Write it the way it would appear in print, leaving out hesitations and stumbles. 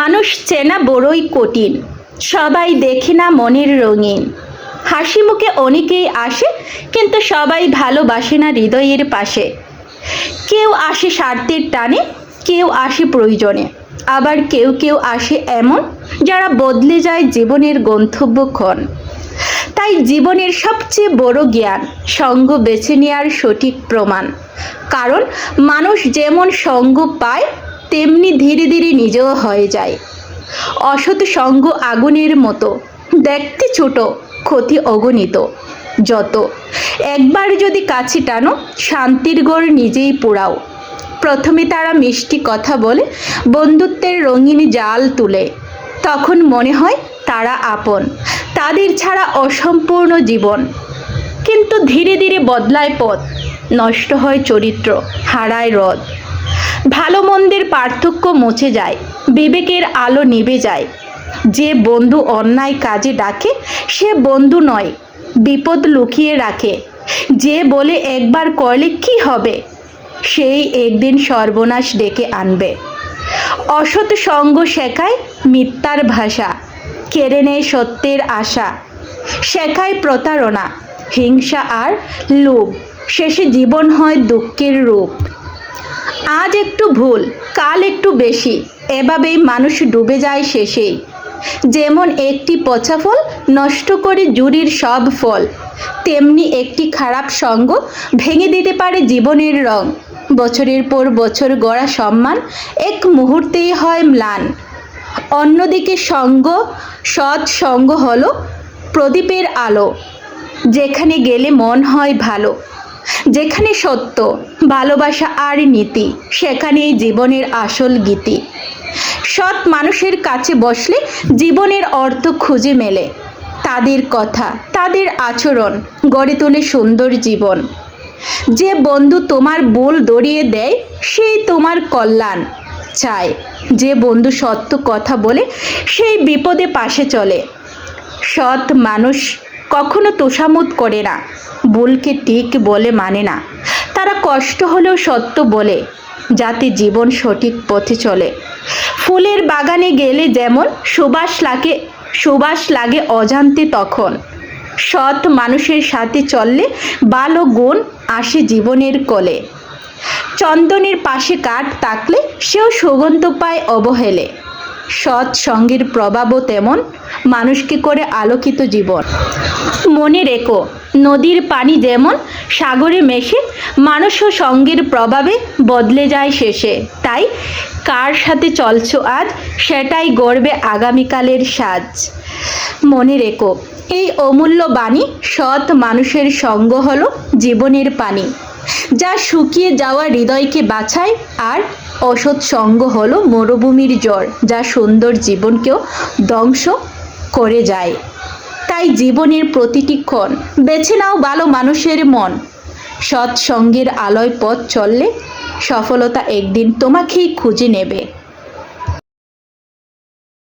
মানুষ চেনা বড়ই কঠিন, সবাই দেখে না মনের রঙিন। হাসি মুখে অনেকেই আসে, কিন্তু সবাই ভালোবাসে না হৃদয়ের পাশে। কেউ আসে স্বার্থের টানে, কেউ আসে প্রয়োজনে, আবার কেউ কেউ আসে এমন যারা বদলে যায় জীবনের গন্তব্যক্ষণ। তাই জীবনের সবচেয়ে বড় জ্ঞান সঙ্গ বেছে নেওয়ার সঠিক প্রমাণ। কারণ মানুষ যেমন সঙ্গ পায়, তেমনি ধীরে ধীরে নিজেও হয়ে যায়। অসৎ সঙ্গ আগুনের মতো, দেখতে ছোট, ক্ষতি অগণিত যত। একবার যদি কাছে টানো, শান্তির গড় নিজেই পোড়াও। প্রথমে তারা মিষ্টি কথা বলে, বন্ধুত্বের রঙিন জাল তুলে। তখন মনে হয় তারা আপন, তাদের ছাড়া অসম্পূর্ণ জীবন। কিন্তু ধীরে ধীরে বদলায় পথ, নষ্ট হয় চরিত্র, হারায় রদ। ভালো মন্দের পার্থক্য মুছে যায়, বিবেকের আলো নিভে যায়। যে বন্ধু অন্যায় কাজে ডাকে, সে বন্ধু নয়, বিপদ লুকিয়ে রাখে। যে বলে একবার করলে কি হবে, সেই একদিন সর্বনাশ ডেকে আনবে। অসৎ সঙ্গ শেখায় মিথ্যার ভাষা, কেড়ে নেয় সত্যের আশা। শেখায় প্রতারণা, হিংসা আর লোভ, শেষে জীবন হয় দুঃখের রূপ। আজ একটু ভুল, কাল একটু বেশি, এভাবেই মানুষ ডুবে যায় শেষেই। যেমন একটি পচা ফল নষ্ট করে জুড়ির সব ফল, তেমনি একটি খারাপ সঙ্গ ভেঙে দিতে পারে জীবনের রং। বছরের পর বছর গড়া সম্মান এক মুহূর্তেই হয় ম্লান। অন্যদিকে সৎ সঙ্গ হলো প্রদীপের আলো, যেখানে গেলে মন হয় ভালো। যেখানে সত্য, ভালোবাসা আর নীতি, সেখানেই জীবনের আসল গীতি। সৎ মানুষের কাছে বসলে জীবনের অর্থ খুঁজে মেলে। তাদের কথা, তাদের আচরণ গড়ে তোলে সুন্দর জীবন। যে বন্ধু তোমার ভুল ধরিয়ে দেয়, সেই তোমার কল্যাণ চায়। যে বন্ধু সত্য কথা বলে, সেই বিপদে পাশে চলে। সৎ মানুষ কখনো তোষামোদ করে না, ভুলকে ঠিক বলে মানে না। তারা কষ্ট হলেও সত্য বলে, যাতে জীবন সঠিক পথে চলে। ফুলের বাগানে গেলে যেমন সুবাস লাগে অজান্তে, তখন সৎ মানুষের সাথে চললে ভালো গুণ আসে জীবনের কোলে। চন্দনের পাশে কাঠ থাকলে সেও সুগন্ধ পায় অবহেলে। সৎ সঙ্গের প্রভাবও তেমন, মানুষকে করে আলোকিত জীবন। মনে রেখো, নদীর পানি যেমন সাগরে মেশে, মানুষও সঙ্গের প্রভাবে বদলে যায় শেষে। তাই কার সাথে চলছো আজ, সেটাই গড়বে আগামীকালের সাজ। মনে রেখো, এই অমূল্য বাণী, সৎ মানুষের সঙ্গ হলো জীবনের পানি, যা শুকিয়ে যাওয়া হৃদয়কে বাঁচায়। আর অসৎ সঙ্গ হলো মরুভূমির জ্বর, যা সুন্দর জীবনকেও ধ্বংস করে যায়। তাই জীবনের প্রতিটি ক্ষণ বেছে নাও ভালো মানুষের মন। সৎ সঙ্গের আলোয় পথ চললে সফলতা একদিন তোমাকেই খুঁজে নেবে।